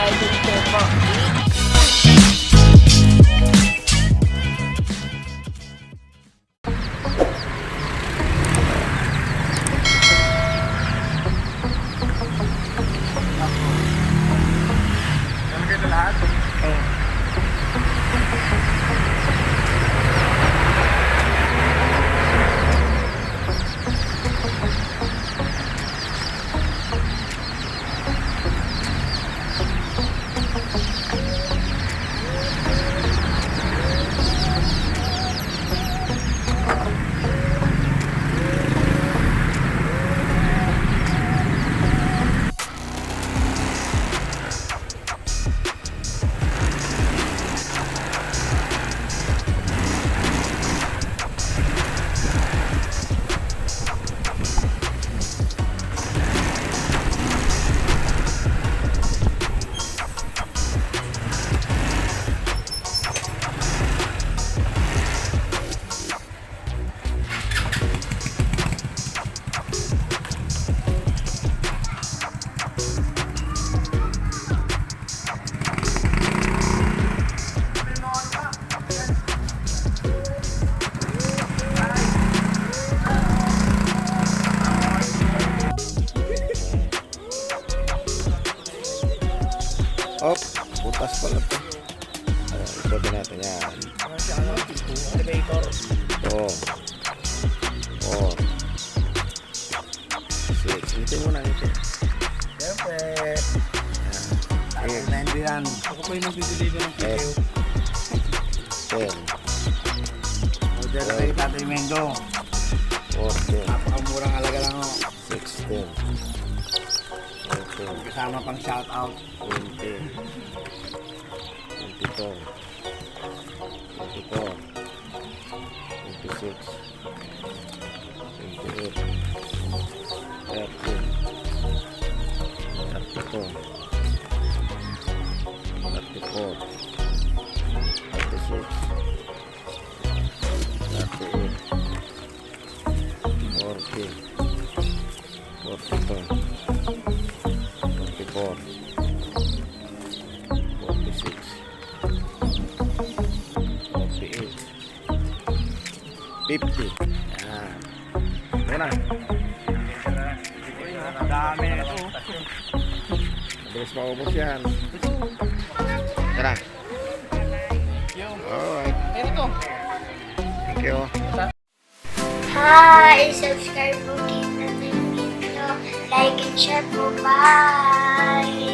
guided tour po. Op, butas pala ito. Ikotin natin yan. Elevator. Oo. 4 6. Ito muna ito. Siyempre. Yan. Na hindi yan. Ako po yung nagdideliver ng PPO. 10. Order kayo Tatay Mendo. 14. Napakamurang alaga lang o. 16. 18. Kasama pang shout out. 20. 22. 24. 26. 28. 30. 32. 34. 36. 38. 40. 42. 44. 46. 48. 50. Yan. Ito na. Dami na ito. Mabilis maubos yan. Tara. Alright. Ito. Thank you. Hi! Subscribe po kita ng video. Like and share po. Bye!